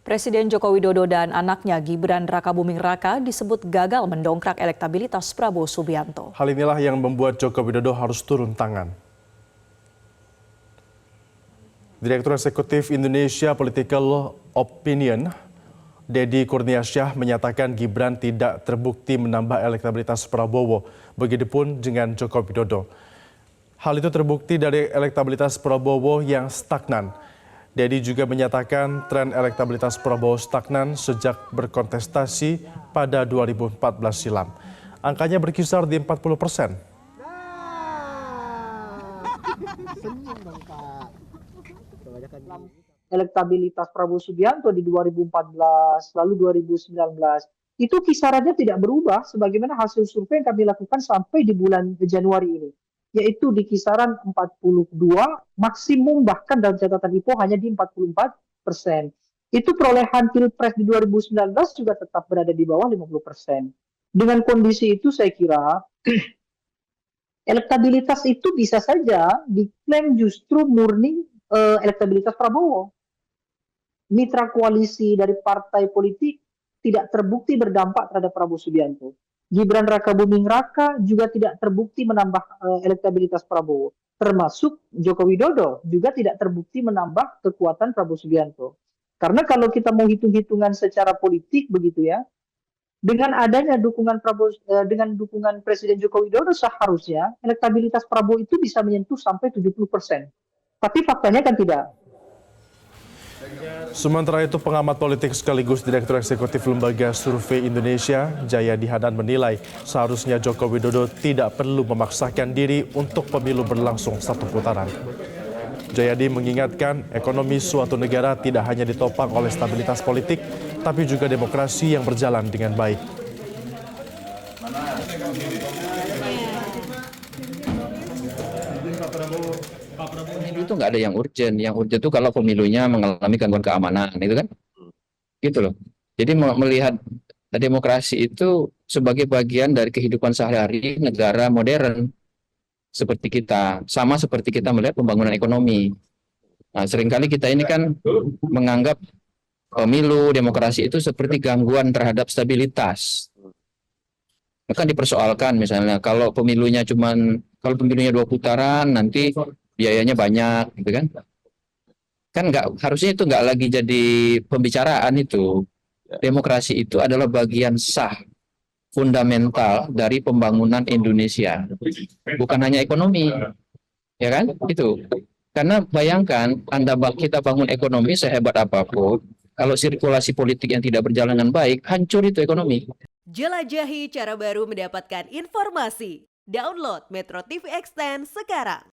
Presiden Joko Widodo dan anaknya Gibran Rakabuming Raka disebut gagal mendongkrak elektabilitas Prabowo Subianto. Hal inilah yang membuat Joko Widodo harus turun tangan. Direktur Eksekutif Indonesia Political Opinion, Deddy Kurniasyah menyatakan Gibran tidak terbukti menambah elektabilitas Prabowo, begitupun dengan Joko Widodo. Hal itu terbukti dari elektabilitas Prabowo yang stagnan. Deddy juga menyatakan tren elektabilitas Prabowo stagnan sejak berkontestasi pada 2014 silam. Angkanya berkisar di 40%. Elektabilitas Prabowo Subianto di 2014 lalu 2019 itu kisarannya tidak berubah sebagaimana hasil survei yang kami lakukan sampai di bulan Januari ini, yaitu di kisaran 42, maksimum bahkan dalam catatan IPO hanya di 44%. Itu perolehan Pilpres di 2019 juga tetap berada di bawah 50%. Dengan kondisi itu saya kira elektabilitas itu bisa saja diklaim justru murni elektabilitas Prabowo. Mitra koalisi dari partai politik tidak terbukti berdampak terhadap Prabowo Subianto. Gibran Rakabuming Raka juga tidak terbukti menambah elektabilitas Prabowo. Termasuk Joko Widodo juga tidak terbukti menambah kekuatan Prabowo Subianto. Karena kalau kita mau hitung-hitungan secara politik begitu ya, dengan adanya dukungan dengan dukungan Presiden Joko Widodo seharusnya elektabilitas Prabowo itu bisa menyentuh sampai 70%. Tapi faktanya kan tidak. Sementara itu, pengamat politik sekaligus Direktur Eksekutif Lembaga Survei Indonesia, Jayadi Hanan menilai seharusnya Joko Widodo tidak perlu memaksakan diri untuk pemilu berlangsung satu putaran. Jayadi mengingatkan ekonomi suatu negara tidak hanya ditopang oleh stabilitas politik, tapi juga demokrasi yang berjalan dengan baik. Itu nggak ada yang urgent itu kalau pemilunya mengalami gangguan keamanan, itu kan, gitu loh. Jadi melihat demokrasi itu sebagai bagian dari kehidupan sehari-hari negara modern seperti kita, sama seperti kita melihat pembangunan ekonomi. Nah, seringkali kita ini kan menganggap pemilu demokrasi itu seperti gangguan terhadap stabilitas. Kan dipersoalkan misalnya kalau pemilunya 2 putaran nanti biayanya banyak, gitu kan? Kan harusnya itu nggak lagi jadi pembicaraan itu. Demokrasi itu adalah bagian sah, fundamental dari pembangunan Indonesia, bukan hanya ekonomi, ya kan? Itu. Karena bayangkan kita bangun ekonomi sehebat apapun, kalau sirkulasi politik yang tidak berjalan dengan baik, hancur itu ekonomi. Jelajahi cara baru mendapatkan informasi. Download Metro TV Extend sekarang.